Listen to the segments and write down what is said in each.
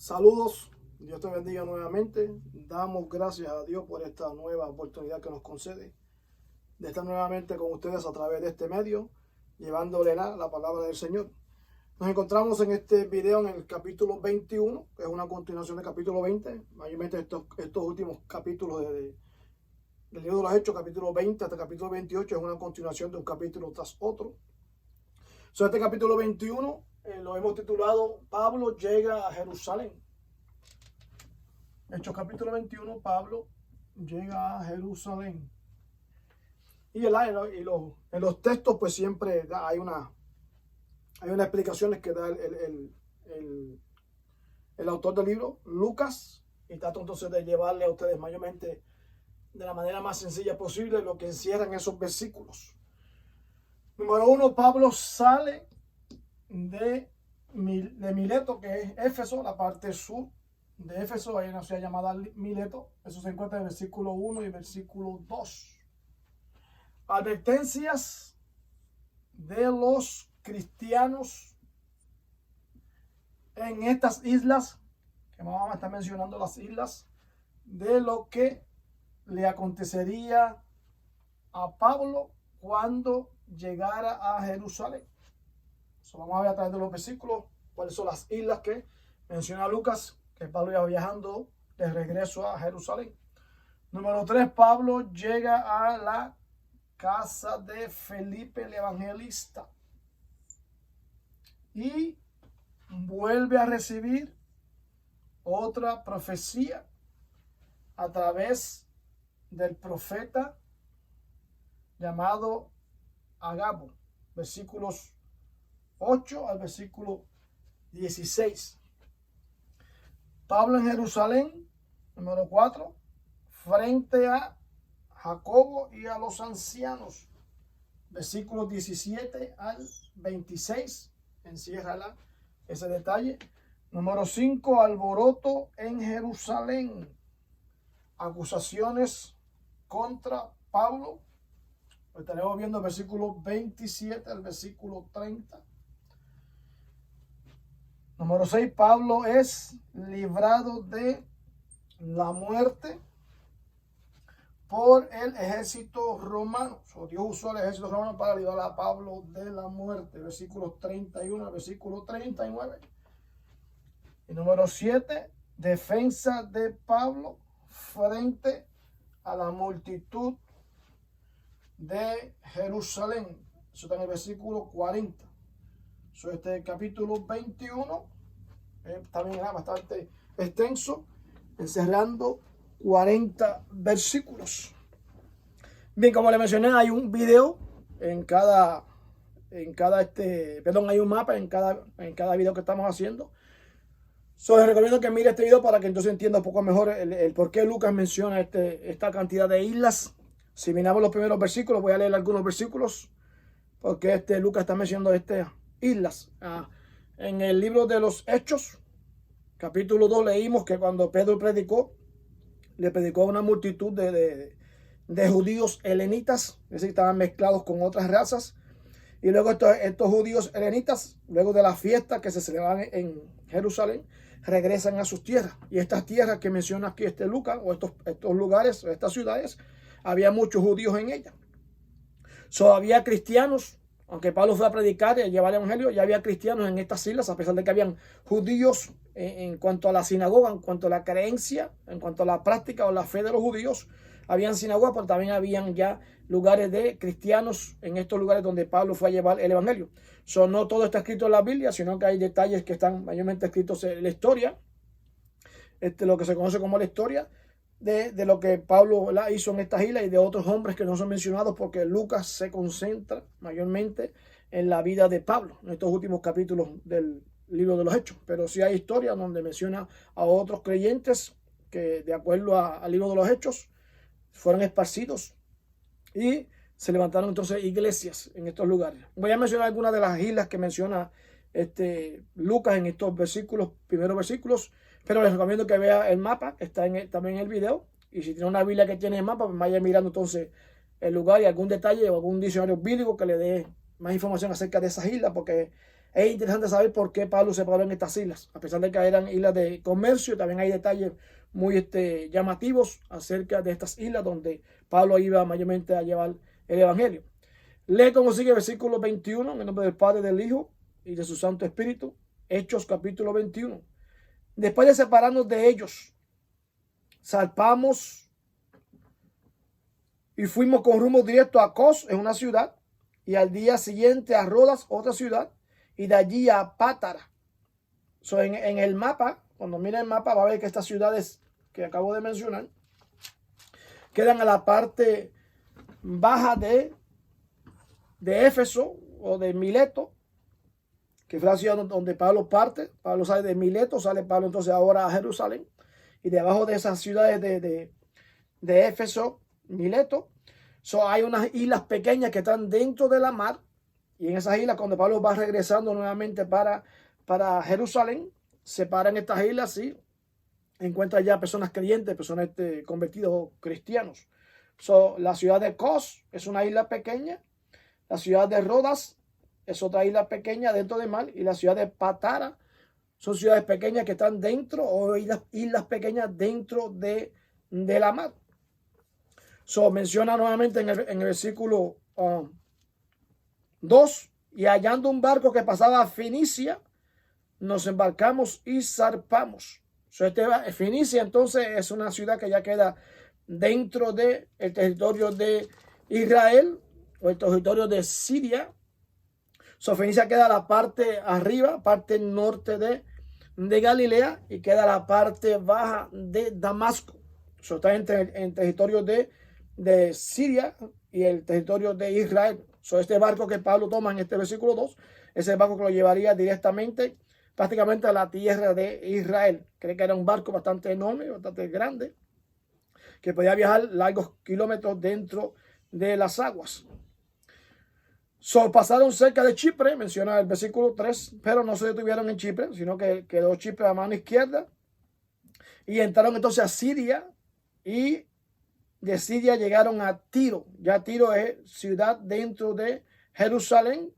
Saludos, Dios te bendiga nuevamente. Damos gracias a Dios por esta nueva oportunidad que nos concede de estar nuevamente con ustedes a través de este medio, llevándole la palabra del Señor. Nos encontramos en este video en el capítulo 21, que es una continuación del capítulo 20. Mayormente estos últimos capítulos del libro de los Hechos, capítulo 20 hasta el capítulo 28, es una continuación de un capítulo tras otro. Este capítulo 21 lo hemos titulado Pablo llega a Jerusalén. Hechos capítulo 21, Pablo llega a Jerusalén. Y en los textos pues siempre hay unas explicaciones que da el autor del libro, Lucas, y trato entonces de llevarle a ustedes mayormente de la manera más sencilla posible lo que encierran esos versículos. Número 1, Pablo sale de Mileto, que es Éfeso, la parte sur de Éfeso. Hay una ciudad llamada Mileto. Eso se encuentra en el versículo 1 y el versículo 2. Advertencias de los cristianos en estas islas, que vamos a estar mencionando las islas, de lo que le acontecería a Pablo cuando llegara a Jerusalén. Vamos a ver a través de los versículos cuáles son las islas que menciona Lucas, que Pablo iba viajando de regreso a Jerusalén. Número 3, Pablo llega a la casa de Felipe el Evangelista y vuelve a recibir otra profecía a través del profeta llamado Agabo, versículos 8 al versículo 16. Pablo en Jerusalén, número 4, frente a Jacobo y a los ancianos, versículos 17 al 26, encierra ese detalle. Número 5, alboroto en Jerusalén, acusaciones contra Pablo. Estaremos viendo el versículo 27 al versículo 30. Número 6, Pablo es librado de la muerte por el ejército romano. Dios usó el ejército romano para librar a Pablo de la muerte. Versículos 31 al versículo 39. Y número 7, defensa de Pablo frente a la multitud de Jerusalén. Eso está en el versículo 40. Este capítulo 21 también era bastante extenso, encerrando 40 versículos. Bien, como le mencioné, hay un video hay un mapa en cada video que estamos haciendo. Les recomiendo que mire este video para que entonces entienda un poco mejor el por qué Lucas menciona esta cantidad de islas. Si miramos los primeros versículos, voy a leer algunos versículos, porque Lucas está mencionando islas. En el libro de los Hechos, capítulo 2, leímos que cuando Pedro le predicó a una multitud de judíos helenitas, es decir, estaban mezclados con otras razas. Y luego estos judíos helenitas, luego de la fiesta que se celebraban en Jerusalén, regresan a sus tierras. Y estas tierras que menciona aquí Lucas, o estos lugares, o estas ciudades, había muchos judíos en ellas. Había cristianos, aunque Pablo fue a predicar y a llevar el evangelio, ya había cristianos en estas islas, a pesar de que habían judíos en cuanto a la sinagoga, en cuanto a la creencia, en cuanto a la práctica o la fe de los judíos. Habían sinagogas, pero también habían ya lugares de cristianos en estos lugares donde Pablo fue a llevar el evangelio. No todo está escrito en la Biblia, sino que hay detalles que están mayormente escritos en la historia, lo que se conoce como la historia de lo que Pablo hizo en estas islas y de otros hombres que no son mencionados, porque Lucas se concentra mayormente en la vida de Pablo en estos últimos capítulos del libro de los Hechos. Pero sí hay historias donde menciona a otros creyentes que, de acuerdo al libro de los Hechos, fueron esparcidos y se levantaron entonces iglesias en estos lugares. Voy a mencionar algunas de las islas que menciona Lucas en estos primeros versículos, pero les recomiendo que vea el mapa, que está también en el video. Y si tiene una Biblia que tiene el mapa, pues vaya mirando entonces el lugar y algún detalle o algún diccionario bíblico que le dé más información acerca de esas islas, porque Es interesante saber por qué Pablo se paró en estas islas, a pesar de que eran islas de comercio. También hay detalles muy llamativos acerca de estas islas donde Pablo iba mayormente a llevar el evangelio. Lee como sigue versículo 21, en el nombre del Padre, del Hijo y de su Santo Espíritu. Hechos capítulo 21. Después de separarnos de ellos, zarpamos y fuimos con rumbo directo a Cos, en una ciudad, y al día siguiente a Rodas, otra ciudad, y de allí a Pátara. En el mapa, cuando mira el mapa, va a ver que estas ciudades que acabo de mencionar quedan a la parte baja de Éfeso o de Mileto, que fue la ciudad donde Pablo parte. Pablo sale de Mileto, sale Pablo entonces ahora a Jerusalén, y debajo de esas ciudades de Éfeso, Mileto, hay unas islas pequeñas que están dentro de la mar, y en esas islas, cuando Pablo va regresando nuevamente para Jerusalén, se paran estas islas y encuentra ya personas creyentes, personas convertidos cristianos. La ciudad de Cos es una isla pequeña, la ciudad de Rodas es otra isla pequeña dentro del mar, y la ciudad de Pátara son ciudades pequeñas que están dentro, o islas pequeñas dentro de la mar. Menciona nuevamente en el versículo 2, y hallando un barco que pasaba a Fenicia, nos embarcamos y zarpamos. Fenicia entonces es una ciudad que ya queda dentro del territorio de Israel, o el territorio de Siria. Fenicia queda la parte arriba, parte norte de Galilea, y queda la parte baja de Damasco. Está en territorio de Siria y el territorio de Israel. Este barco que Pablo toma en este versículo 2 es el barco que lo llevaría directamente, prácticamente a la tierra de Israel. Creo que era un barco bastante enorme, bastante grande, que podía viajar largos kilómetros dentro de las aguas. Pasaron cerca de Chipre, menciona el versículo 3, pero no se detuvieron en Chipre, sino que quedó Chipre a mano izquierda, y entraron entonces a Siria, y de Siria llegaron a Tiro. Ya Tiro es ciudad dentro de Jerusalén,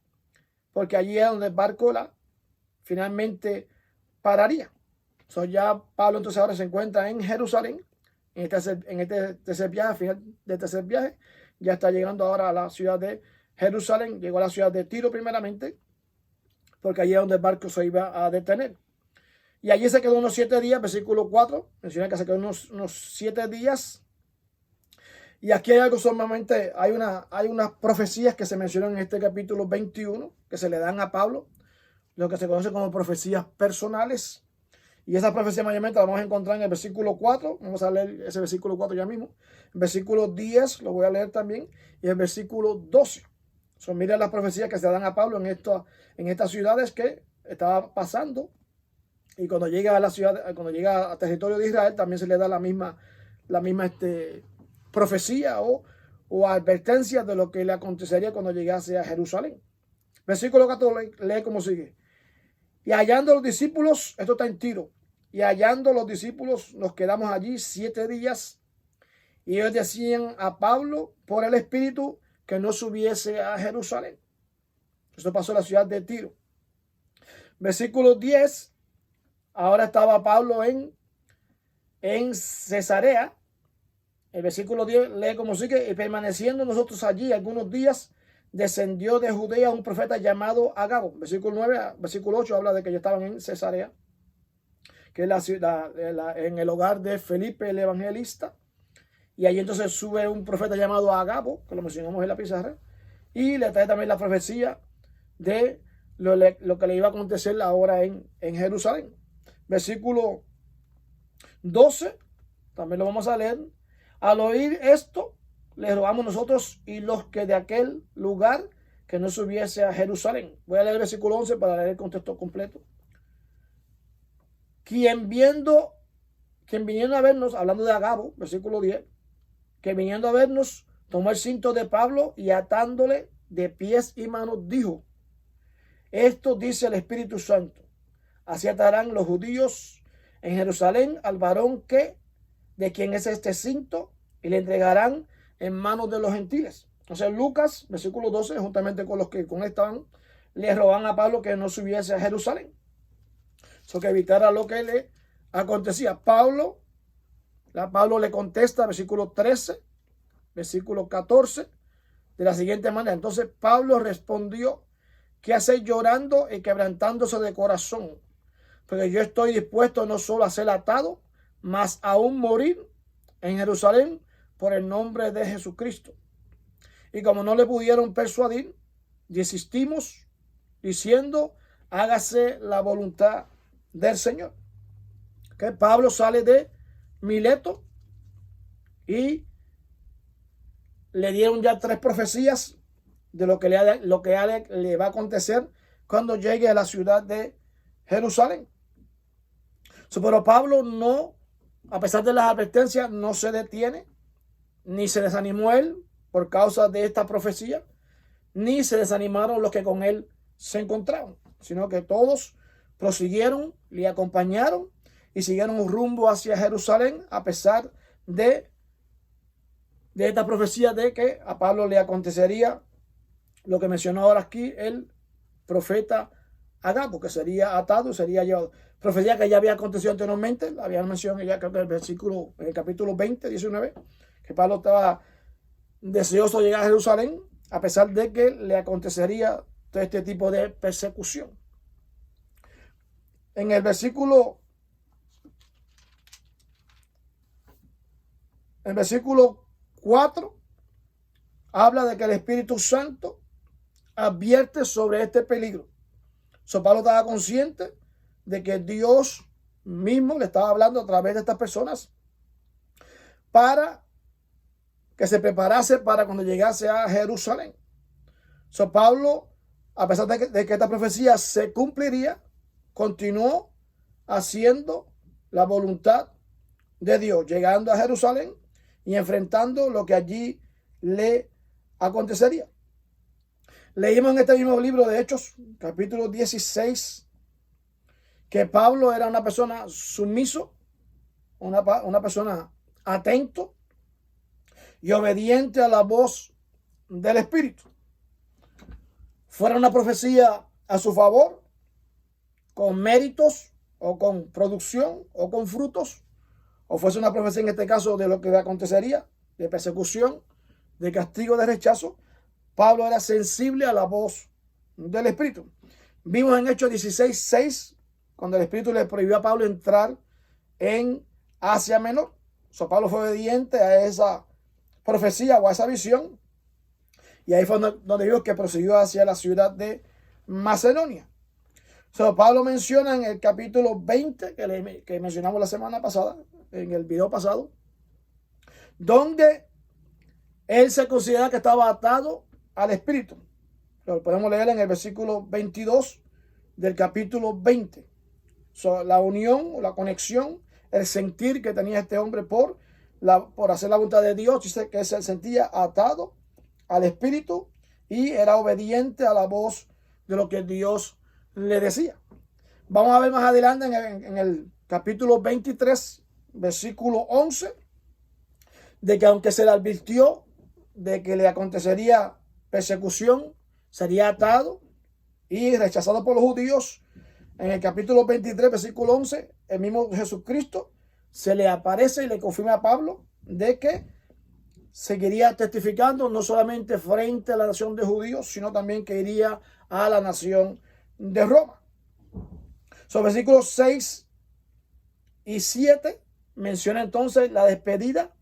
porque allí es donde el barco finalmente pararía. Ya Pablo entonces ahora se encuentra en Jerusalén, en este tercer viaje. Al final del tercer viaje ya está llegando ahora a la ciudad de Jerusalén. Llegó a la ciudad de Tiro primeramente, porque allí es donde el barco se iba a detener. Y allí se quedó unos 7 días, versículo 4, menciona que se quedó unos 7 días. Y aquí hay algo sumamente, hay unas profecías que se mencionan en este capítulo 21, que se le dan a Pablo, lo que se conoce como profecías personales. Y esas profecías mayormente las vamos a encontrar en el versículo 4, vamos a leer ese versículo 4 ya mismo. El versículo 10 lo voy a leer también, y el versículo 12. Miren las profecías que se dan a Pablo en estas ciudades que estaba pasando. Y cuando llega a la ciudad, cuando llega al territorio de Israel, también se le da la misma profecía o advertencia de lo que le acontecería cuando llegase a Jerusalén. Versículo 14 lee como sigue. Y hallando los discípulos, esto está en Tiro, y hallando los discípulos nos quedamos allí 7 días, y ellos decían a Pablo por el Espíritu que no subiese a Jerusalén. Esto pasó en la ciudad de Tiro. Versículo 10, ahora estaba Pablo en Cesarea. El versículo 10 lee como sigue. Y permaneciendo nosotros allí algunos días, descendió de Judea un profeta llamado Agabo. Versículo 9, versículo 8 habla de que ya estaban en Cesarea, que es la ciudad, en el hogar de Felipe el evangelista. Y allí entonces sube un profeta llamado Agabo, que lo mencionamos en la pizarra, y le trae también la profecía de lo que le iba a acontecer ahora en Jerusalén. Versículo 12, también lo vamos a leer. Al oír esto, le rogamos nosotros y los que de aquel lugar que no subiese a Jerusalén. Voy a leer el versículo 11 para leer el contexto completo. Quien viniendo a vernos, hablando de Agabo, versículo 10, que viniendo a vernos, tomó el cinto de Pablo y atándole de pies y manos, dijo: esto dice el Espíritu Santo, así atarán los judíos en Jerusalén al varón de quien es este cinto, y le entregarán en manos de los gentiles. Entonces Lucas, versículo 12, juntamente con los que conectaban le rogaban a Pablo que no subiese a Jerusalén, que evitara lo que le acontecía. Pablo le contesta, versículo 13, versículo 14, de la siguiente manera. Entonces Pablo respondió: ¿qué hacéis llorando y quebrantándose de corazón? Porque yo estoy dispuesto no solo a ser atado, mas aún morir en Jerusalén por el nombre de Jesucristo. Y como no le pudieron persuadir, desistimos diciendo: hágase la voluntad del Señor. Que Pablo sale de Mileto y le dieron ya 3 profecías de lo que le va a acontecer cuando llegue a la ciudad de Jerusalén. Pero Pablo no, a pesar de las advertencias, no se detiene, ni se desanimó él por causa de esta profecía, ni se desanimaron los que con él se encontraban, sino que todos prosiguieron, le acompañaron y siguieron un rumbo hacia Jerusalén, a pesar de esta profecía de que a Pablo le acontecería lo que mencionó ahora aquí el profeta Agabo, que sería atado y sería llevado. Profecía que ya había acontecido anteriormente, la habían mencionado ya, creo que en el capítulo 20, 19, que Pablo estaba deseoso de llegar a Jerusalén, a pesar de que le acontecería todo este tipo de persecución. En el versículo 4 habla de que el Espíritu Santo advierte sobre este peligro. Pablo estaba consciente de que Dios mismo le estaba hablando a través de estas personas para que se preparase para cuando llegase a Jerusalén. Pablo, a pesar de que esta profecía se cumpliría, continuó haciendo la voluntad de Dios, llegando a Jerusalén y enfrentando lo que allí le acontecería. Leímos en este mismo libro de Hechos, capítulo 16, que Pablo era una persona sumiso, una persona atento y obediente a la voz del Espíritu. Fuera una profecía a su favor, con méritos o con producción o con frutos, o fuese una profecía en este caso de lo que le acontecería, de persecución, de castigo, de rechazo, Pablo era sensible a la voz del Espíritu. Vimos en Hechos 16:6, cuando el Espíritu le prohibió a Pablo entrar en Asia Menor. Pablo fue obediente a esa profecía o a esa visión, y ahí fue donde vimos que prosiguió hacia la ciudad de Macedonia. Pablo menciona en el capítulo 20, que mencionamos la semana pasada, en el video pasado, donde él se considera que estaba atado al Espíritu. Lo podemos leer en el versículo 22 del capítulo 20. La unión, la conexión, el sentir que tenía este hombre por hacer la voluntad de Dios, dice que se sentía atado al Espíritu y era obediente a la voz de lo que Dios le decía. Vamos a ver más adelante en el capítulo 23, versículo 11, de que aunque se le advirtió de que le acontecería persecución, sería atado y rechazado por los judíos. En el capítulo 23, versículo 11, el mismo Jesucristo se le aparece y le confirma a Pablo de que seguiría testificando no solamente frente a la nación de judíos, sino también que iría a la nación de Roma. Versículos 6 y 7 menciona entonces la despedida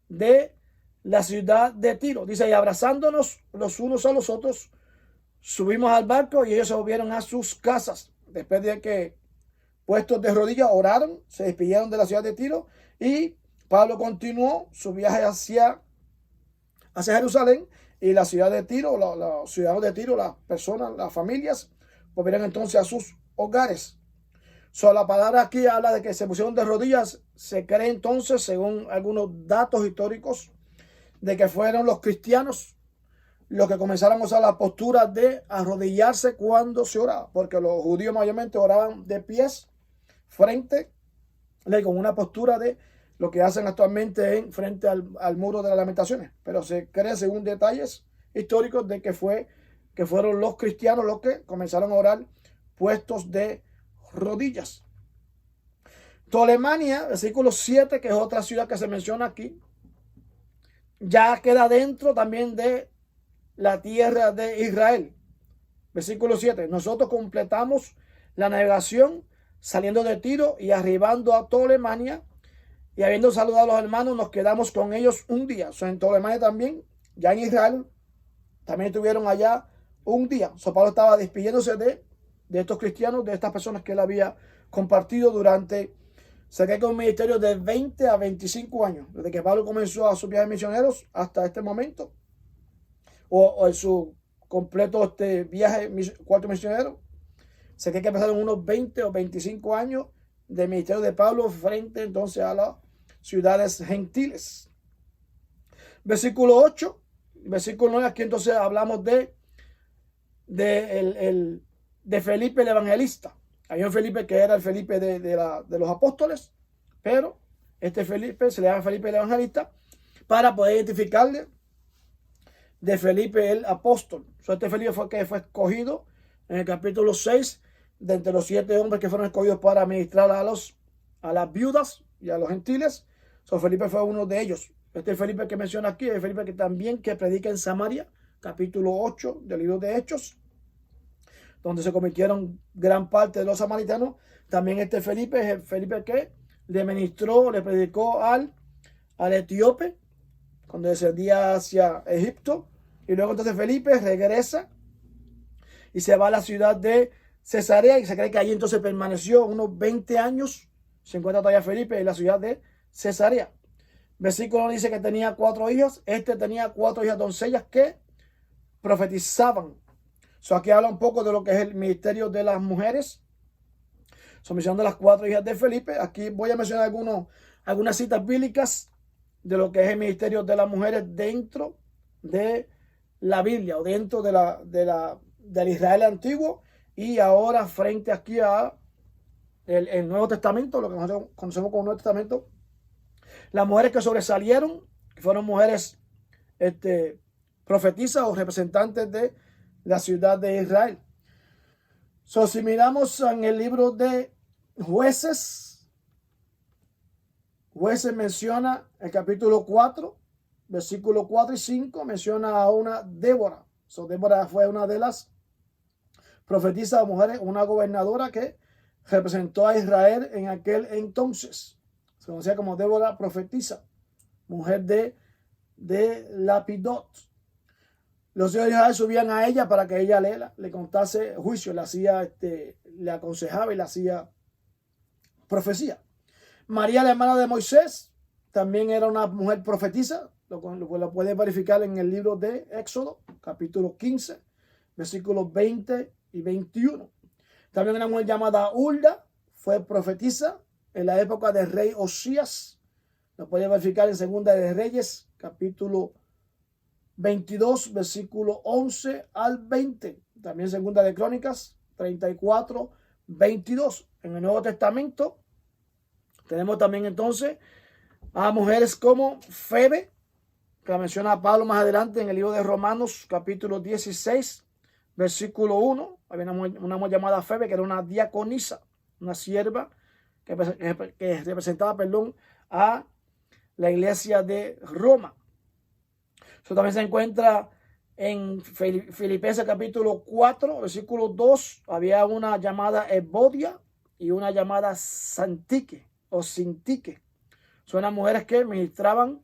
de la ciudad de Tiro. Dice: y abrazándonos los unos a los otros, subimos al barco y ellos se volvieron a sus casas. Después de que, puestos de rodillas, oraron, se despidieron de la ciudad de Tiro, y Pablo continuó su viaje hacia Jerusalén, y la ciudad de Tiro, los ciudadanos de Tiro, las personas, las familias, volvieron entonces a sus hogares. La palabra aquí habla de que se pusieron de rodillas. Se cree entonces, según algunos datos históricos, de que fueron los cristianos los que comenzaron a usar la postura de arrodillarse cuando se oraba, porque los judíos mayormente oraban de pies, frente, con una postura de lo que hacen actualmente frente al muro de las lamentaciones. Pero se cree, según detalles históricos, de que fue que fueron los cristianos los que comenzaron a orar puestos de rodillas. Ptolemania, versículo 7, que es otra ciudad que se menciona aquí, ya queda dentro también de la tierra de Israel. Versículo 7, nosotros completamos la navegación saliendo de Tiro y arribando a Ptolemania, y habiendo saludado a los hermanos, nos quedamos con ellos un día. En Ptolemania también, ya en Israel, también estuvieron allá un día. Pablo estaba despidiéndose de estos cristianos, de estas personas que él había compartido durante cerca de un ministerio de 20 a 25 años, desde que Pablo comenzó a sus viajes misioneros hasta este momento, o en su completo viaje cuarto misionero. Sé que pasaron unos 20 o 25 años de ministerio de Pablo frente entonces a las ciudades gentiles. Versículo 8, versículo 9, aquí entonces hablamos de Felipe el evangelista. Había un Felipe que era el Felipe de los apóstoles, pero este Felipe se le llama Felipe el evangelista para poder identificarle de Felipe el apóstol. Este Felipe fue que fue escogido en el capítulo 6 de entre los 7 hombres que fueron escogidos para ministrar a las viudas y a los gentiles. Felipe fue uno de ellos. Este Felipe que menciona aquí es Felipe que también que predica en Samaria, capítulo 8 del libro de Hechos, donde se convirtieron gran parte de los samaritanos. También este Felipe es el Felipe que le ministró, le predicó al etíope cuando descendía hacia Egipto. Y luego entonces Felipe regresa y se va a la ciudad de Cesarea, y se cree que allí entonces permaneció unos 20 años. Se encuentra todavía Felipe en la ciudad de Cesarea. Versículo dice que tenía 4 hijas. Este tenía 4 hijas doncellas que profetizaban. Aquí habla un poco de lo que es el ministerio de las mujeres. Mencionando las 4 hijas de Felipe. Aquí voy a mencionar algunas citas bíblicas de lo que es el ministerio de las mujeres dentro de la Biblia, o dentro del Israel antiguo, y ahora frente aquí a el Nuevo Testamento, lo que nosotros conocemos como Nuevo Testamento. Las mujeres que sobresalieron, que fueron mujeres profetizas o representantes de la ciudad de Israel. Si miramos en el libro de Jueces menciona el capítulo 4, versículo 4 y 5, menciona a una Débora. Débora fue una de las profetizas mujeres, una gobernadora que representó a Israel en aquel entonces. Se conocía como Débora profetisa, mujer de Lapidot. Los hijos de Israel subían a ella para que ella le contase juicio, le aconsejaba y le hacía profecía. María, la hermana de Moisés, también era una mujer profetisa. Lo puede verificar en el libro de Éxodo, capítulo 15, versículos 20 y 21. También una mujer llamada Hulda fue profetisa en la época del rey Osías. Lo puede verificar en Segunda de Reyes, capítulo 22, versículo 11 al 20. También Segunda de Crónicas, 34, 22. En el Nuevo Testamento tenemos también entonces a mujeres como Febe, que la menciona Pablo más adelante en el libro de Romanos, capítulo 16, versículo 1. Había una mujer llamada Febe, que era una diaconisa, una sierva que representaba, a la iglesia de Roma. Eso también se encuentra en Filipenses capítulo 4, versículo 2. Había una llamada Evodia y una llamada Santique o Sintique. Son las mujeres que ministraban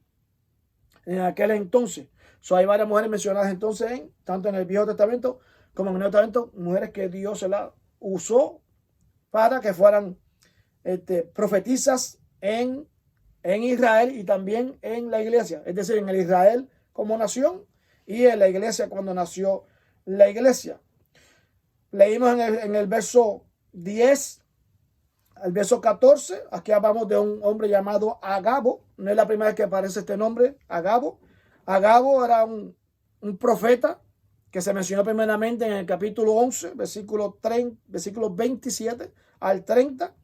en aquel entonces. Hay varias mujeres mencionadas entonces tanto en el Viejo Testamento como en el Nuevo Testamento, mujeres que Dios se las usó para que fueran profetizas en Israel y también en la iglesia. Es decir, en el Israel como nación y en la iglesia cuando nació la iglesia. Leímos en el verso 10 al verso 14. Aquí hablamos de un hombre llamado Agabo. No es la primera vez que aparece este nombre, Agabo. Agabo era un profeta que se mencionó primeramente en el capítulo 11, versículo 27 al 30.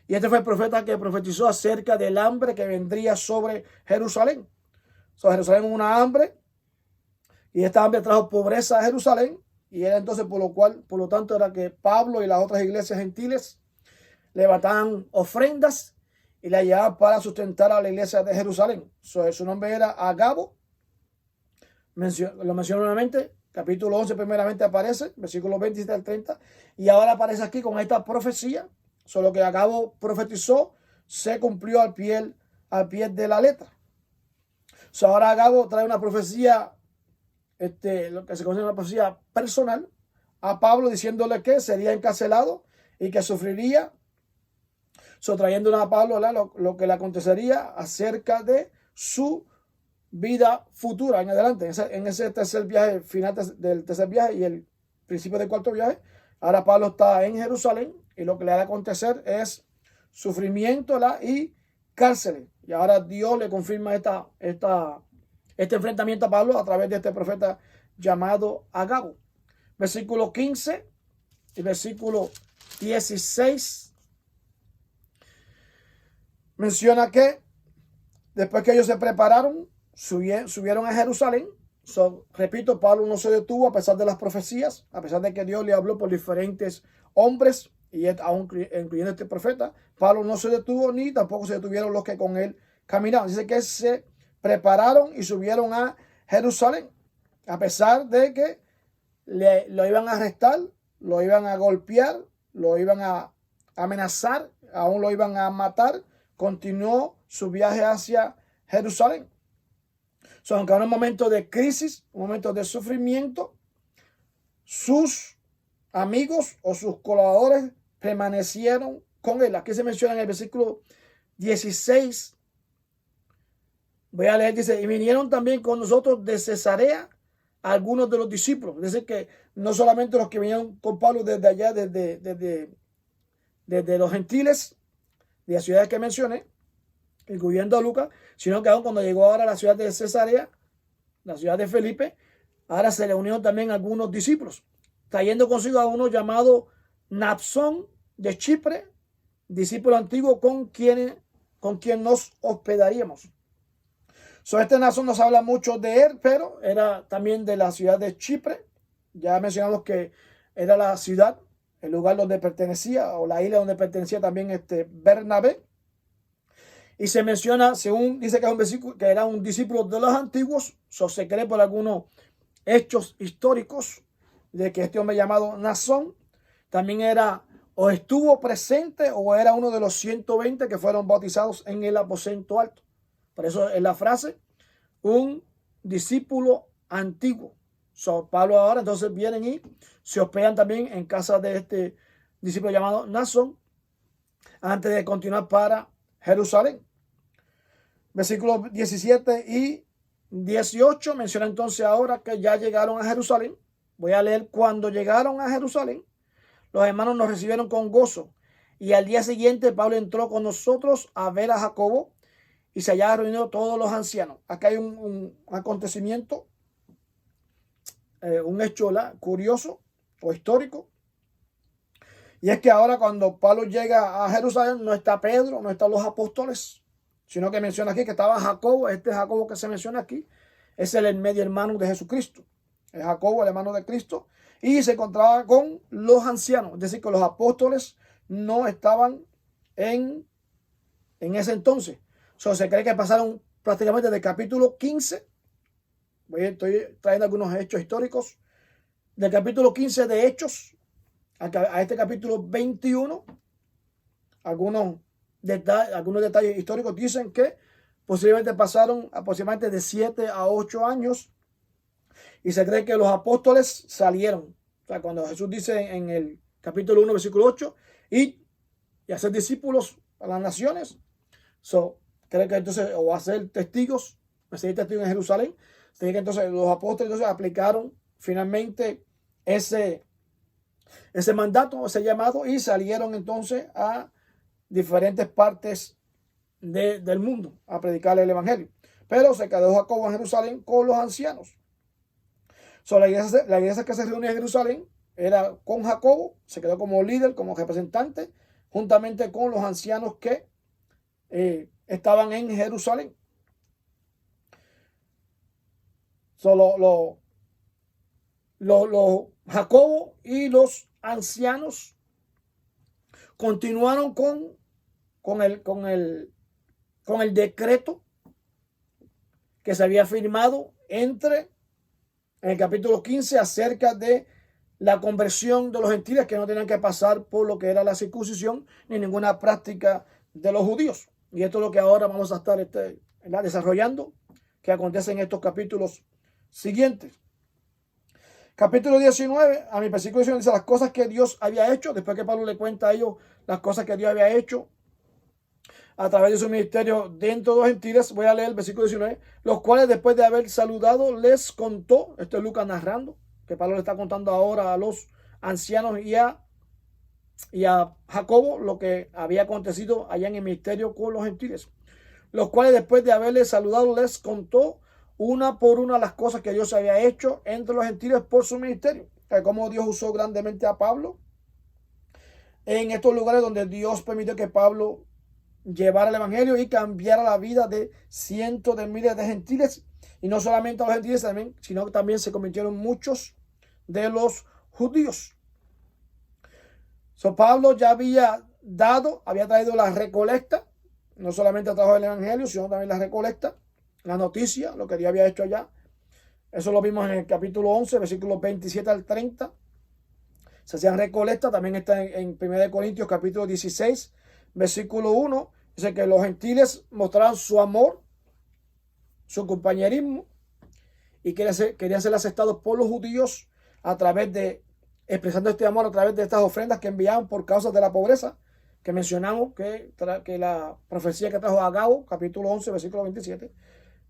Y este fue el profeta que profetizó acerca del hambre que vendría sobre Jerusalén. Jerusalén una hambre, y esta hambre trajo pobreza a Jerusalén, y era entonces por lo tanto era que Pablo y las otras iglesias gentiles levantaban ofrendas y la llevaban para sustentar a la iglesia de Jerusalén. Su nombre era Agabo. Lo menciono nuevamente, capítulo 11 primeramente aparece, versículos 27 al 30, y ahora aparece aquí con esta profecía. Solo que Agabo profetizó se cumplió al pie de la letra. Ahora Agabo trae una profecía, lo que se conoce una profecía personal, a Pablo diciéndole que sería encarcelado y que sufriría, trayéndole a Pablo lo que le acontecería acerca de su vida futura en adelante, en ese tercer viaje, final del tercer viaje y el principio del cuarto viaje. Ahora Pablo está en Jerusalén y lo que le va a acontecer es sufrimiento y cárcel. Y ahora Dios le confirma este enfrentamiento a Pablo a través de este profeta llamado Agabo. Versículo 15 y versículo 16 menciona que después que ellos se prepararon, subieron a Jerusalén. Repito, Pablo no se detuvo a pesar de las profecías, a pesar de que Dios le habló por diferentes hombres, y aún incluyendo este profeta. Pablo no se detuvo, ni tampoco se detuvieron los que con él caminaban. Dice que se prepararon y subieron a Jerusalén, a pesar de que lo iban a arrestar, lo iban a golpear, lo iban a amenazar, aún lo iban a matar. Continuó su viaje hacia Jerusalén. Aunque en un momento de crisis, un momento de sufrimiento, sus amigos o sus colaboradores permanecieron con él. Aquí se menciona en el versículo 16. Voy a leer, dice, y vinieron también con nosotros de Cesarea algunos de los discípulos. Es decir, que no solamente los que vinieron con Pablo desde allá, desde los gentiles, de las ciudades que mencioné, incluyendo a Lucas, sino que aún cuando llegó ahora a la ciudad de Cesarea, la ciudad de Felipe, ahora se le unieron también algunos discípulos, trayendo consigo a uno llamado Napsón de Chipre, discípulo antiguo con quien nos hospedaríamos. Este Napsón nos habla mucho de él, pero era también de la ciudad de Chipre. Ya mencionamos que era la ciudad, el lugar donde pertenecía, o la isla donde pertenecía también Bernabé. Y se menciona, según dice que es un versículo, que era un discípulo de los antiguos. Se cree por algunos hechos históricos de que este hombre llamado Naasón también era o estuvo presente o era uno de los 120 que fueron bautizados en el aposento alto. Por eso es la frase, un discípulo antiguo. Pablo ahora entonces vienen y se hospedan también en casa de este discípulo llamado Naasón antes de continuar para Jerusalén. Versículos 17 y 18 menciona entonces ahora que ya llegaron a Jerusalén. Voy a leer: cuando llegaron a Jerusalén, los hermanos nos recibieron con gozo, y al día siguiente Pablo entró con nosotros a ver a Jacobo, y se hallaban reunidos todos los ancianos. Acá hay un acontecimiento, un hecho curioso o histórico. Y es que ahora cuando Pablo llega a Jerusalén, no está Pedro, no están los apóstoles, sino que menciona aquí que estaba Jacobo. Este Jacobo que se menciona aquí es el medio hermano de Jesucristo. Es Jacobo, el hermano de Cristo. Y se encontraba con los ancianos. Es decir, que los apóstoles no estaban en ese entonces. Se cree que pasaron prácticamente del capítulo 15. Estoy trayendo algunos hechos históricos. Del capítulo 15 de Hechos a este capítulo 21. Algunos detalles históricos dicen que posiblemente pasaron aproximadamente de 7 a 8 años, y se cree que los apóstoles salieron. O sea, cuando Jesús dice en el capítulo 1, versículo 8, y hacer discípulos a las naciones, cree que entonces, o hacer testigos en Jerusalén, cree que entonces los apóstoles entonces aplicaron finalmente ese mandato, ese llamado, y salieron entonces a diferentes partes del mundo a predicar el evangelio. Pero se quedó Jacobo en Jerusalén con los ancianos. La iglesia que se reunió en Jerusalén era con Jacobo, se quedó como líder, como representante, juntamente con los ancianos que estaban en Jerusalén. Los Jacobo y los ancianos continuaron con el decreto que se había firmado en el capítulo 15 acerca de la conversión de los gentiles, que no tenían que pasar por lo que era la circuncisión ni ninguna práctica de los judíos. Y esto es lo que ahora vamos a estar desarrollando, que acontece en estos capítulos siguientes. Capítulo 19, a mi versículo 19 dice las cosas que Dios había hecho. Después que Pablo le cuenta a ellos las cosas que Dios había hecho a través de su ministerio dentro de los gentiles, voy a leer el versículo 19, los cuales después de haber saludado les contó, esto es Lucas narrando, que Pablo le está contando ahora a los ancianos y a Jacobo lo que había acontecido allá en el ministerio con los gentiles, los cuales después de haberles saludado les contó una por una las cosas que Dios había hecho entre los gentiles por su ministerio, cómo Dios usó grandemente a Pablo en estos lugares donde Dios permitió que Pablo llevara el evangelio y cambiara la vida de cientos de miles de gentiles, y no solamente a los gentiles también, sino que también se convirtieron muchos de los judíos. Pablo ya había traído la recolecta, no solamente trajo el evangelio, sino también la recolecta, la noticia, lo que Dios había hecho allá. Eso lo vimos en el capítulo 11, versículos 27 al 30. Se hacían recolecta, también está en 1 Corintios capítulo 16, versículo 1. Dice que los gentiles mostraron su amor, su compañerismo, y querían ser aceptados por los judíos a través de, expresando este amor a través de estas ofrendas que enviaban por causa de la pobreza, que mencionamos que la profecía que trajo Agabo, capítulo 11, versículo 27,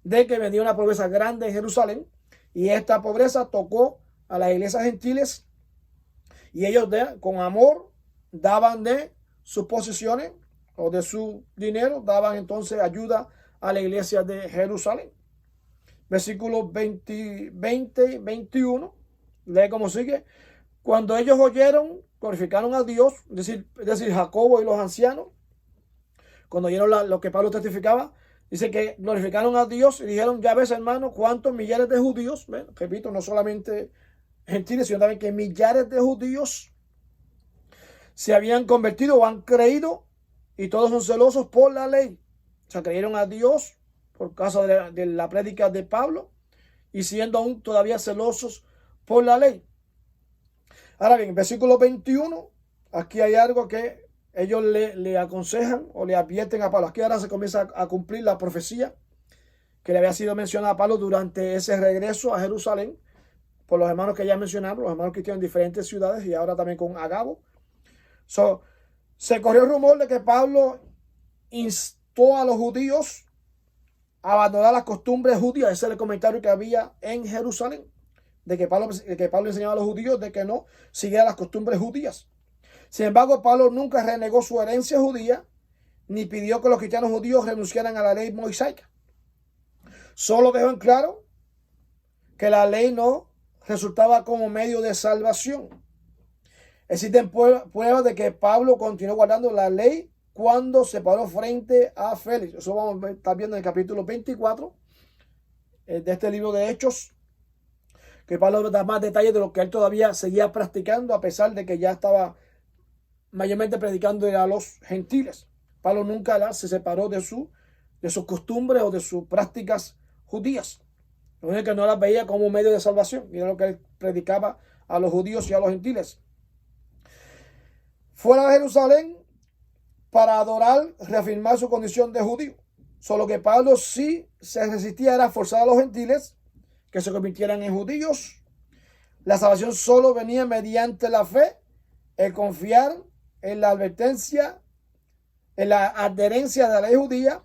de que venía una pobreza grande en Jerusalén, y esta pobreza tocó a las iglesias gentiles, y ellos con amor daban de sus posesiones o de su dinero, daban entonces ayuda a la iglesia de Jerusalén. Versículos 20, 21, lee como sigue: cuando ellos oyeron, glorificaron a Dios, es decir, Jacobo y los ancianos, cuando oyeron lo que Pablo testificaba, dice que glorificaron a Dios y dijeron, ya ves, hermano, cuántos millares de judíos, repito, no solamente gentiles, sino también que millares de judíos se habían convertido o han creído, y todos son celosos por la ley. O sea, creyeron a Dios por causa de la prédica de Pablo, y siendo aún todavía celosos por la ley. Ahora bien, versículo 21, aquí hay algo que ellos le aconsejan o le advierten a Pablo. Aquí ahora se comienza a cumplir la profecía que le había sido mencionada a Pablo durante ese regreso a Jerusalén por los hermanos que ya mencionaron, los hermanos cristianos en diferentes ciudades, y ahora también con Agabo. Se corrió el rumor de que Pablo instó a los judíos a abandonar las costumbres judías. Ese es el comentario que había en Jerusalén, de que Pablo enseñaba a los judíos de que no siguieran las costumbres judías. Sin embargo, Pablo nunca renegó su herencia judía, ni pidió que los cristianos judíos renunciaran a la ley mosaica. Solo dejó en claro que la ley no resultaba como medio de salvación. Existen pruebas de que Pablo continuó guardando la ley cuando se paró frente a Félix. Eso vamos a estar viendo en el capítulo 24 de este libro de Hechos, que Pablo da más detalles de lo que él todavía seguía practicando, a pesar de que ya estaba mayormente predicando a los gentiles. Pablo nunca se separó de sus costumbres o de sus prácticas judías. Lo único que no las veía como un medio de salvación, y era lo que él predicaba a los judíos y a los gentiles. Fuera de Jerusalén para adorar, reafirmar su condición de judío. Solo que Pablo sí se resistía, era forzar a los gentiles que se convirtieran en judíos. La salvación solo venía mediante la fe, el confiar en la advertencia, en la adherencia de la ley judía,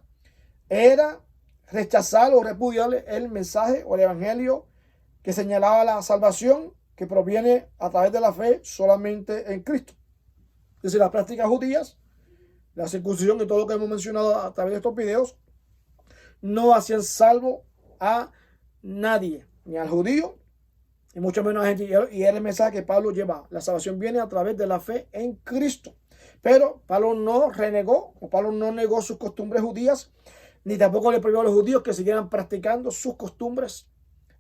era rechazar o repudiar el mensaje o el evangelio que señalaba la salvación que proviene a través de la fe solamente en Cristo. Es decir, las prácticas judías, la circuncisión y todo lo que hemos mencionado a través de estos videos, no hacían salvo a nadie, ni al judío, y mucho menos a gente. Y era el mensaje que Pablo lleva. La salvación viene a través de la fe en Cristo. Pero Pablo no renegó, o Pablo no negó sus costumbres judías, ni tampoco le prohibió a los judíos que siguieran practicando sus costumbres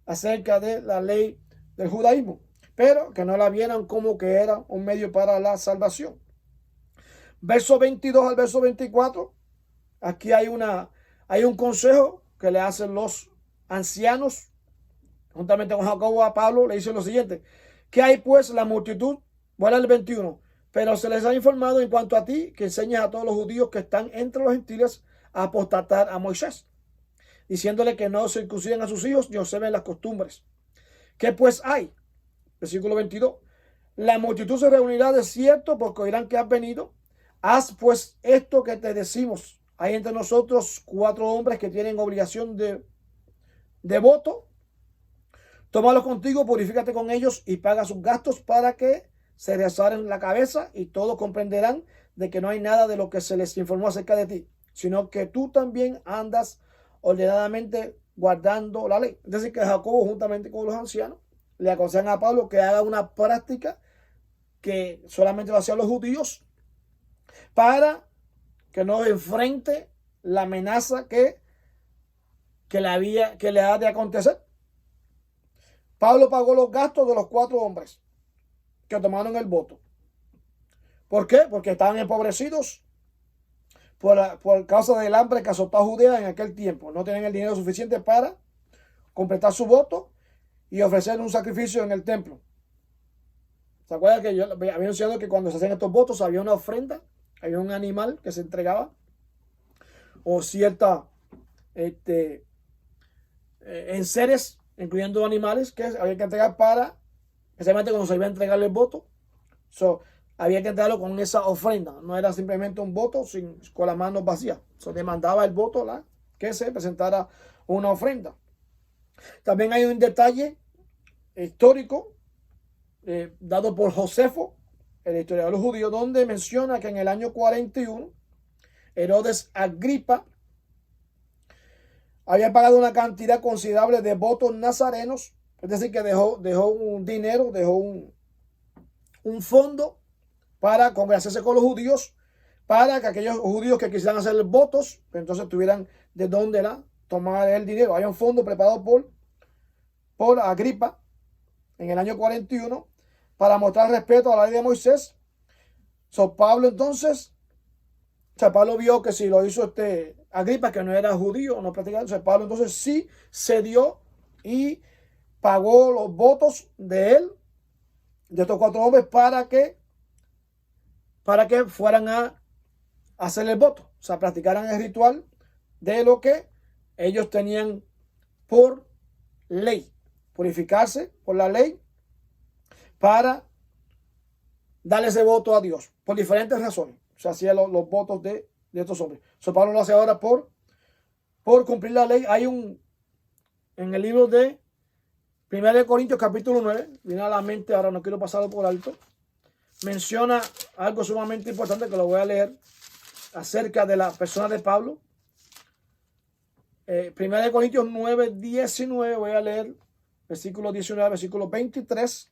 acerca de la ley del judaísmo. pero que no la vieran como que era un medio para la salvación. Verso 22 al verso 24, aquí hay un consejo que le hacen los ancianos, juntamente con Jacobo a Pablo, le dice lo siguiente: ¿qué hay pues la multitud? Bueno, el 21. Pero se les ha informado en cuanto a ti, que enseñes a todos los judíos que están entre los gentiles a apostatar a Moisés, diciéndole que no circunciden a sus hijos ni observen las costumbres. ¿Qué pues hay? Versículo 22. La multitud se reunirá de cierto porque oirán que has venido. Haz pues esto que te decimos. Hay entre nosotros 4 hombres que tienen obligación de voto. Tómalos contigo, purifícate con ellos y paga sus gastos para que se resaren la cabeza, y todos comprenderán de que no hay nada de lo que se les informó acerca de ti, sino que tú también andas ordenadamente guardando la ley. Es decir, que Jacobo, juntamente con los ancianos, le aconsejan a Pablo que haga una práctica que solamente lo hacían los judíos, para que no enfrente la amenaza que le ha de acontecer. Pablo pagó los gastos de los 4 hombres que tomaron el voto. ¿Por qué? Porque estaban empobrecidos por causa del hambre que azotó a Judea en aquel tiempo. No tenían el dinero suficiente para completar su voto y ofrecer un sacrificio en el templo. ¿Se acuerdan que yo había anunciado que cuando se hacían estos votos había una ofrenda, había un animal que se entregaba, o cierta enseres, incluyendo animales, que había que entregar para, especialmente cuando se iba a entregarle el voto? Había que entregarlo con esa ofrenda. No era simplemente un voto con las manos vacías. Demandaba el voto que se presentara una ofrenda. También hay un detalle histórico dado por Josefo, el historiador judío, donde menciona que en el año 41 Herodes Agripa había pagado una cantidad considerable de votos nazarenos, es decir, que dejó un dinero, dejó un fondo para congraciarse con los judíos, para que aquellos judíos que quisieran hacer votos, entonces tuvieran de dónde tomar el dinero. Hay un fondo preparado por Agripa en el año 41 para mostrar respeto a la ley de Moisés. Pablo entonces, Pablo vio que si lo hizo Agripa, que no era judío, no practicaba, Pablo entonces sí cedió y pagó los votos de él, de estos 4 hombres, para que fueran a hacer el voto, practicaran el ritual de lo que ellos tenían por ley, purificarse por la ley para darle ese voto a Dios, por diferentes razones. Se hacían los votos de estos hombres. Pablo lo hace ahora por cumplir la ley. Hay en el libro de 1 Corintios capítulo 9, viene a la mente, ahora no quiero pasarlo por alto, menciona algo sumamente importante que lo voy a leer acerca de la persona de Pablo. 1 Corintios 9, 19, voy a leer versículo 19, versículo 23.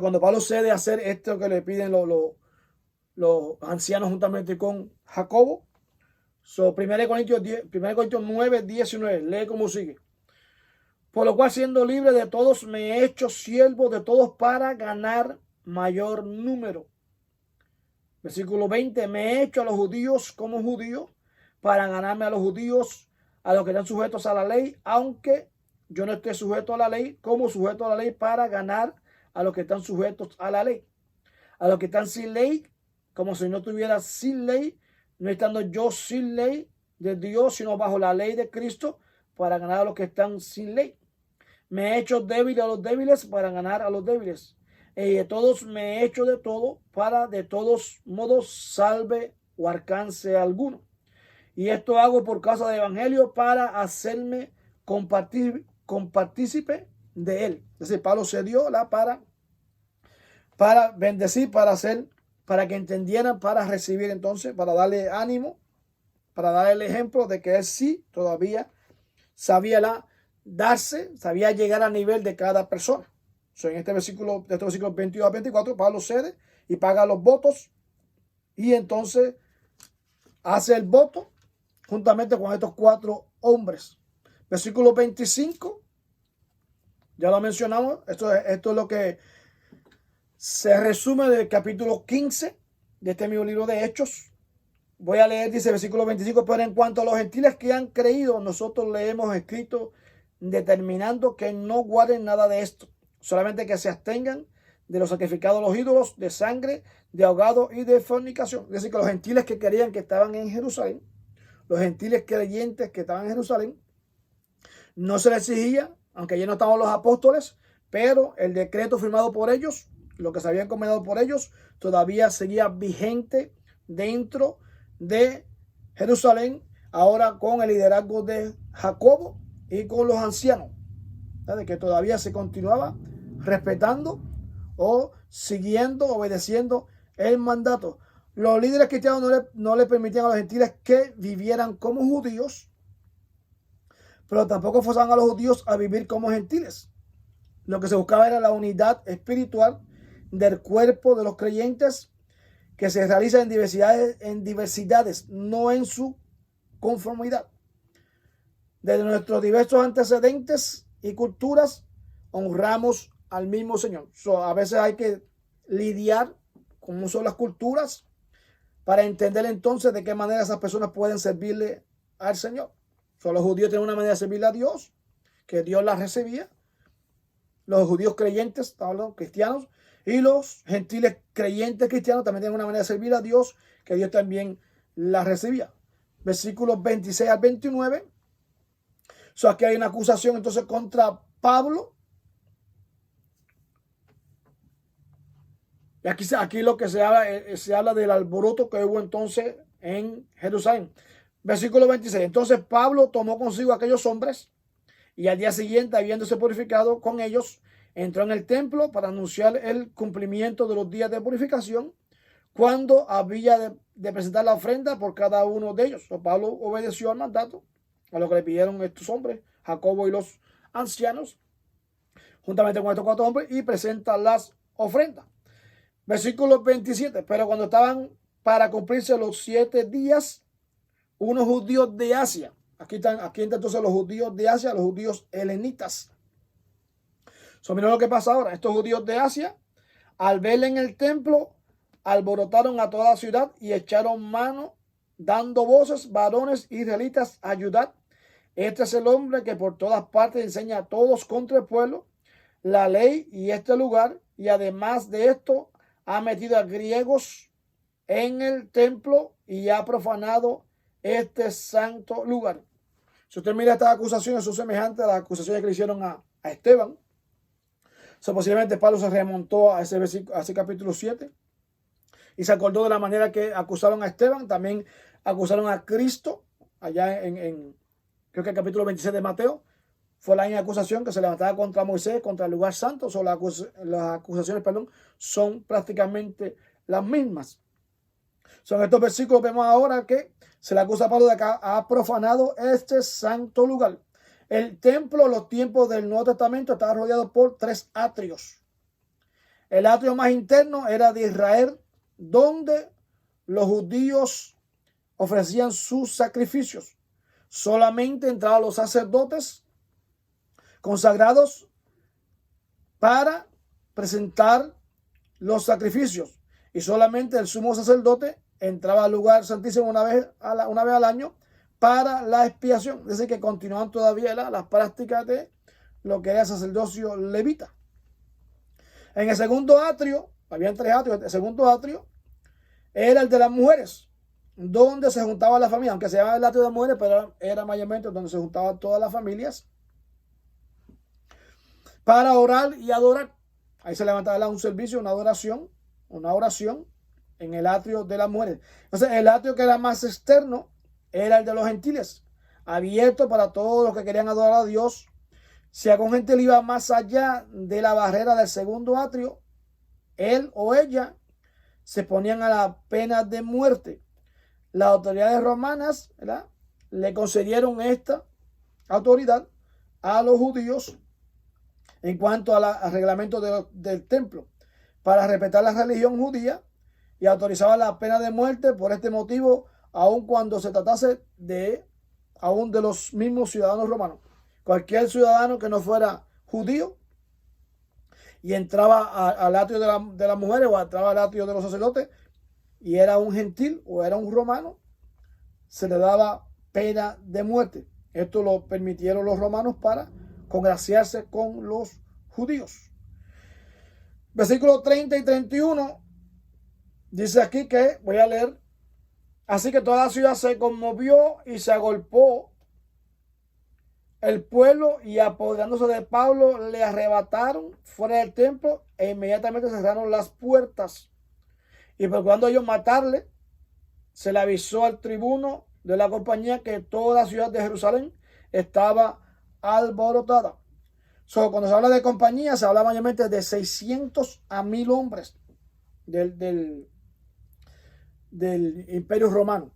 Cuando Pablo cede a hacer esto que le piden los ancianos juntamente con Jacobo. 1 Corintios 9, 19, lee como sigue: por lo cual, siendo libre de todos, me he hecho siervo de todos para ganar mayor número. Versículo 20, me he hecho a los judíos como judío para ganarme a los judíos, a los que están sujetos a la ley, aunque yo no esté sujeto a la ley, como sujeto a la ley para ganar a los que están sujetos a la ley. A los que están sin ley, como si no estuviera sin ley, no estando yo sin ley de Dios, sino bajo la ley de Cristo, para ganar a los que están sin ley. Me he hecho débil a los débiles para ganar a los débiles. Y de todos me he hecho de todo, para de todos modos salve o alcance alguno. Y esto hago por causa del evangelio, para hacerme compartícipe de él. Es decir, Pablo se dio para bendecir, para que entendieran, para recibir entonces, para darle ánimo, para dar el ejemplo de que él sí todavía sabía sabía llegar al nivel de cada persona. En estos versículos 22 a 24, Pablo cede y paga los votos, y entonces hace el voto juntamente con estos 4 hombres. Versículo 25 Ya lo mencionamos. Esto es lo que se resume del capítulo 15 de este mismo libro de Hechos. Voy a leer, dice versículo 25, pero en cuanto a los gentiles que han creído, nosotros le hemos escrito determinando que no guarden nada de esto, solamente que se abstengan de los sacrificados a los ídolos, de sangre, de ahogado y de fornicación. Es decir, que los gentiles que querían que estaban en Jerusalén, los gentiles creyentes que estaban en Jerusalén, no se les exigía, aunque ya no estaban los apóstoles, pero el decreto firmado por ellos, lo que se había encomendado por ellos, todavía seguía vigente dentro de Jerusalén, ahora con el liderazgo de Jacobo y con los ancianos, de que todavía se continuaba respetando o siguiendo, obedeciendo el mandato. Los líderes cristianos no le permitían a los gentiles que vivieran como judíos, pero tampoco forzaban a los judíos a vivir como gentiles. Lo que se buscaba era la unidad espiritual del cuerpo de los creyentes, que se realiza en diversidades, no en su conformidad. Desde nuestros diversos antecedentes y culturas, honramos al mismo Señor. A veces hay que lidiar con cómo son las culturas para entender entonces de qué manera esas personas pueden servirle al Señor. Los judíos tienen una manera de servirle a Dios, que Dios las recibía. Los judíos creyentes, hablando cristianos, y los gentiles creyentes cristianos también tienen una manera de servir a Dios, que Dios también la recibía. Versículos 26 al 29. Aquí hay una acusación entonces contra Pablo. Y aquí lo que se habla del alboroto que hubo entonces en Jerusalén. Versículo 26. Entonces Pablo tomó consigo a aquellos hombres y al día siguiente, habiéndose purificado con ellos, entró en el templo para anunciar el cumplimiento de los días de purificación, cuando había de presentar la ofrenda por cada uno de ellos. Pablo obedeció al mandato, a lo que le pidieron estos hombres, Jacobo y los ancianos, juntamente con estos 4 hombres, y presenta las ofrendas. Versículo 27. Pero cuando estaban para cumplirse los 7 días, unos judíos de Asia, aquí están entonces los judíos de Asia, los judíos helenitas. Miren lo que pasa ahora. Estos judíos de Asia, al verle en el templo, alborotaron a toda la ciudad y echaron mano, dando voces, varones israelitas, ayudad. Este es el hombre que por todas partes enseña a todos contra el pueblo la ley y este lugar, y además de esto ha metido a griegos en el templo y ha profanado este santo lugar. Si usted mira estas acusaciones, son semejantes a las acusaciones que le hicieron a Esteban. Posiblemente Pablo se remontó a ese capítulo 7 y se acordó de la manera que acusaron a Esteban. También acusaron a Cristo allá creo que el capítulo 26 de Mateo. Fue la misma acusación que se levantaba contra Moisés, contra el lugar santo. Las acusaciones, son prácticamente las mismas. En estos versículos vemos ahora que se le acusa a Pablo de que ha profanado este santo lugar. El templo en los tiempos del Nuevo Testamento estaba rodeado por 3 atrios. El atrio más interno era de Israel, donde los judíos ofrecían sus sacrificios. Solamente entraban los sacerdotes consagrados para presentar los sacrificios, y solamente el sumo sacerdote entraba al lugar santísimo una vez al año para la expiación. Es decir, que continúan todavía las prácticas de lo que era el sacerdocio levita. En el segundo atrio, habían 3 atrios, el segundo atrio era el de las mujeres, donde se juntaba la familia, aunque se llamaba el atrio de las mujeres, pero era mayormente donde se juntaban todas las familias para orar y adorar. Ahí se levantaba un servicio, una oración en el atrio de las mujeres. Entonces, el atrio que era más externo era el de los gentiles, abierto para todos los que querían adorar a Dios. Si algún gentil iba más allá de la barrera del segundo atrio, él o ella se ponían a la pena de muerte. Las autoridades romanas, ¿verdad?, le concedieron esta autoridad a los judíos en cuanto al reglamento del templo, para respetar la religión judía, y autorizaban la pena de muerte por este motivo, aun cuando se tratase de los mismos ciudadanos romanos. Cualquier ciudadano que no fuera judío y entraba al atrio de las mujeres o entraba al atrio de los sacerdotes y era un gentil o era un romano, se le daba pena de muerte. Esto lo permitieron los romanos para congraciarse con los judíos. Versículos 30 y 31 dice aquí que, voy a leer, así que toda la ciudad se conmovió y se agolpó el pueblo, y apoderándose de Pablo le arrebataron fuera del templo e inmediatamente cerraron las puertas. Y procurando ellos matarle, se le avisó al tribuno de la compañía que toda la ciudad de Jerusalén estaba alborotada. Cuando se habla de compañía, se habla mayormente de 600 a 1000 hombres del Imperio Romano.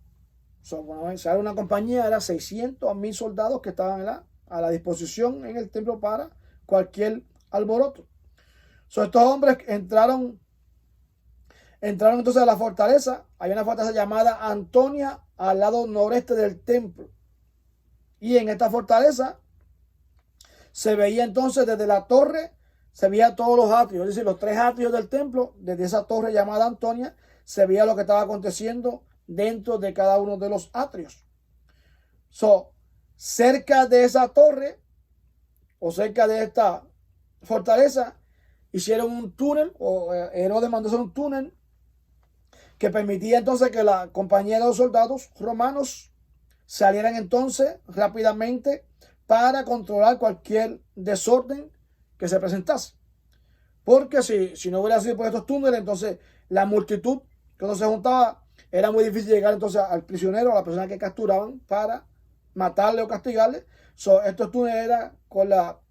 Cuando se habla de una compañía, era 600 a 1000 soldados que estaban a la disposición en el templo para cualquier alboroto. Estos hombres entraron entonces a la fortaleza. Hay una fortaleza llamada Antonia al lado noreste del templo. Y en esta fortaleza se veía entonces desde la torre, se veía todos los atrios, es decir, los 3 atrios del templo. Desde esa torre llamada Antonia se veía lo que estaba aconteciendo dentro de cada uno de los atrios. Cerca de esa torre o cerca de esta fortaleza hicieron un túnel, o Herodes mandó hacer un túnel que permitía entonces que la compañía de los soldados romanos salieran entonces rápidamente para controlar cualquier desorden que se presentase. Porque si no hubiera sido por estos túneles, entonces la multitud cuando se juntaba, era muy difícil llegar entonces al prisionero, a la persona que capturaban, para matarle o castigarle. Estos túneles eran con la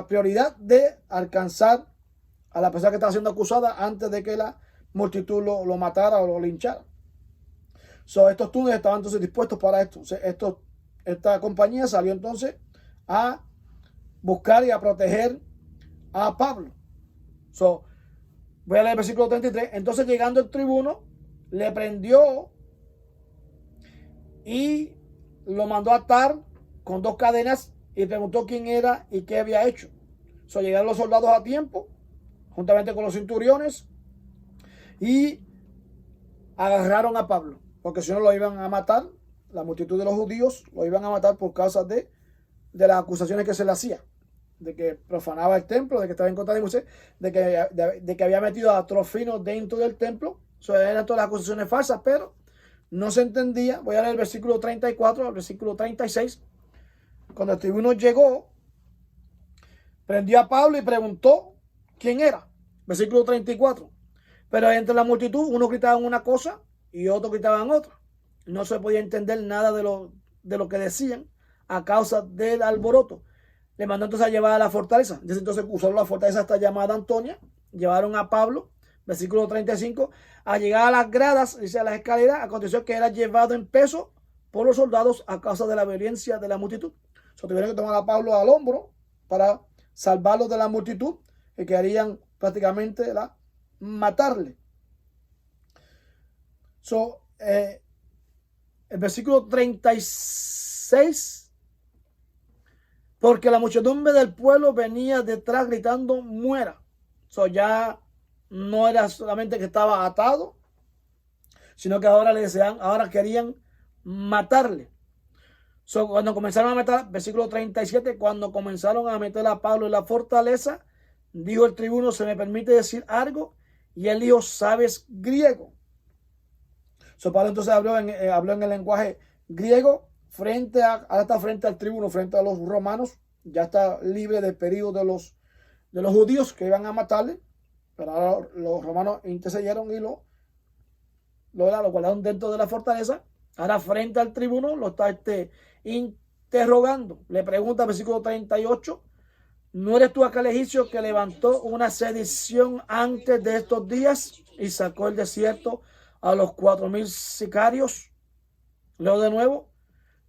prioridad de alcanzar a la persona que estaba siendo acusada antes de que la multitud lo matara o lo linchara. Estos túneles estaban entonces dispuestos para esto. Esta compañía salió entonces a buscar y a proteger a Pablo. Voy a leer el versículo 33. Entonces, llegando el tribuno, le prendió y lo mandó a atar con 2 cadenas y preguntó quién era y qué había hecho. Llegaron los soldados a tiempo, juntamente con los centuriones, y agarraron a Pablo, porque si no lo iban a matar. La multitud de los judíos lo iban a matar por causa de las acusaciones que se le hacía, de que profanaba el templo, de que estaba en contra de Moisés, de que había metido a Trofimo dentro del templo. Eran todas las acusaciones falsas, pero no se entendía. Voy a leer el versículo 34 al versículo 36. Cuando el tribuno llegó, prendió a Pablo y preguntó quién era. Versículo 34. Pero entre la multitud, unos gritaban una cosa y otros gritaban otra. No se podía entender nada de lo que decían a causa del alboroto. Le mandó entonces a llevar a la fortaleza. Desde entonces usaron la fortaleza hasta llamada Antonia. Llevaron a Pablo, versículo 35, a llegar a las gradas, dice, a las escaleras. Aconteció que era llevado en peso por los soldados a causa de la violencia de la multitud. Tuvieron que tomar a Pablo al hombro para salvarlo de la multitud, que querían prácticamente matarle. El versículo 36, porque la muchedumbre del pueblo venía detrás gritando muera. Ya no era solamente que estaba atado, sino que ahora querían matarle. Cuando comenzaron a matar, versículo 37, cuando comenzaron a meter a Pablo en la fortaleza, dijo el tribuno, ¿se me permite decir algo? Y él dijo, ¿sabes griego? Pablo entonces habló en el lenguaje griego frente al tribuno, frente a los romanos. Ya está libre del peligro de los judíos que iban a matarle, pero ahora los romanos intercedieron y lo guardaron dentro de la fortaleza. Ahora frente al tribuno lo está interrogando. Le pregunta, versículo 38, ¿no eres tú aquel egipcio que levantó una sedición antes de estos días y sacó el desierto a los 4000 sicarios? Leo de nuevo.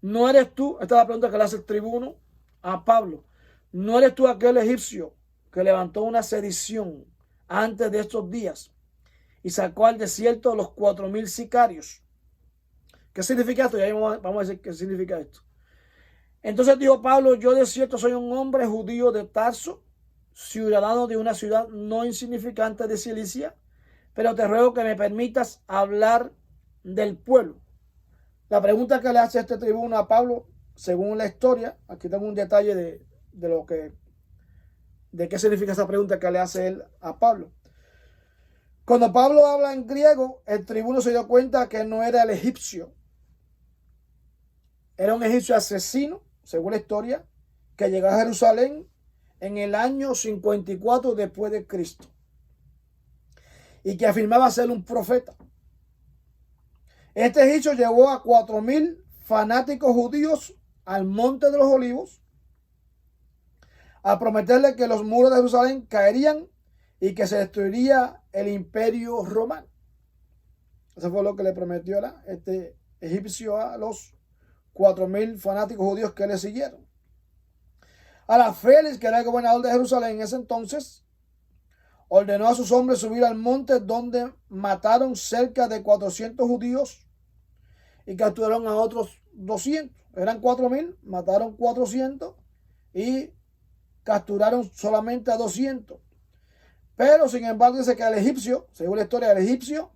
¿No eres tú? Esta es la pregunta que le hace el tribuno a Pablo. ¿No eres tú aquel egipcio que levantó una sedición antes de estos días y sacó al desierto a los 4000 sicarios? ¿Qué significa esto? Ya vamos a decir qué significa esto. Entonces dijo Pablo, yo de cierto soy un hombre judío de Tarso, ciudadano de una ciudad no insignificante de Cilicia, pero te ruego que me permitas hablar del pueblo. La pregunta que le hace este tribuno a Pablo, según la historia, aquí tengo un detalle de qué significa esa pregunta que le hace él a Pablo. Cuando Pablo habla en griego, el tribuno se dio cuenta que no era el egipcio. Era un egipcio asesino, según la historia, que llegó a Jerusalén en el año 54 después de Cristo y que afirmaba ser un profeta. Este egipcio llevó a 4.000 fanáticos judíos al Monte de los Olivos a prometerle que los muros de Jerusalén caerían y que se destruiría el imperio romano. Eso fue lo que le prometió este egipcio a los 4.000 fanáticos judíos que le siguieron. Ahora Félix, que era el gobernador de Jerusalén en ese entonces, ordenó a sus hombres subir al monte, donde mataron cerca de 400 judíos y capturaron a otros 200. Eran 4.000, mataron 400 y capturaron solamente a 200. Pero sin embargo dice que el egipcio, según la historia del egipcio,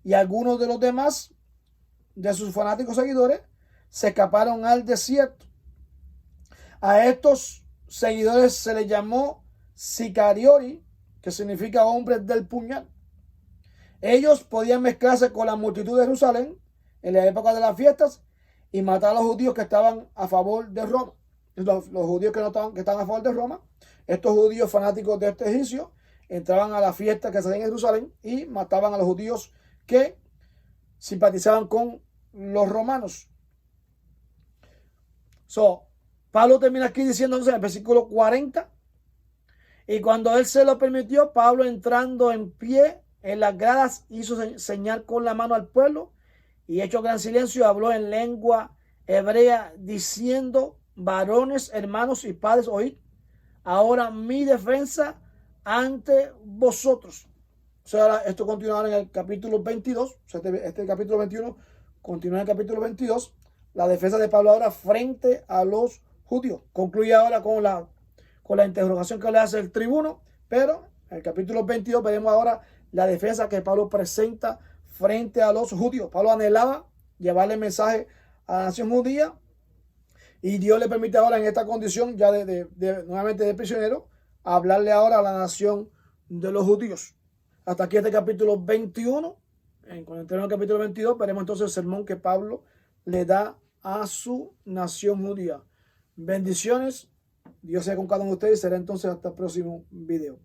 y algunos de los demás de sus fanáticos seguidores se escaparon al desierto. A estos seguidores se les llamó sicariori, que significa hombres del puñal. Ellos podían mezclarse con la multitud de Jerusalén en la época de las fiestas y matar a los judíos que estaban a favor de Roma. Los judíos que estaban a favor de Roma, estos judíos fanáticos de este egipcio, entraban a la fiesta que se hacía en Jerusalén y mataban a los judíos que simpatizaban con los romanos. Pablo termina aquí diciéndose en el versículo 40, y cuando él se lo permitió, Pablo, entrando en pie en las gradas, hizo señal con la mano al pueblo y, hecho gran silencio, habló en lengua hebrea diciendo: varones, hermanos y padres, oíd ahora mi defensa ante vosotros. O sea, esto continúa en el capítulo 22, o sea, este capítulo 21 continúa en el capítulo 22, la defensa de Pablo ahora frente a los judíos. Concluye ahora con la interrogación que le hace el tribuno, pero en el capítulo 22 veremos ahora la defensa que Pablo presenta frente a los judíos. Pablo anhelaba llevarle el mensaje a la nación judía y Dios le permite ahora en esta condición ya nuevamente de prisionero hablarle ahora a la nación de los judíos. Hasta aquí este capítulo 21. Cuando entremos en el capítulo 22 veremos entonces el sermón que Pablo le da a su nación judía. Bendiciones. Dios sea con cada uno de ustedes. Será entonces hasta el próximo video.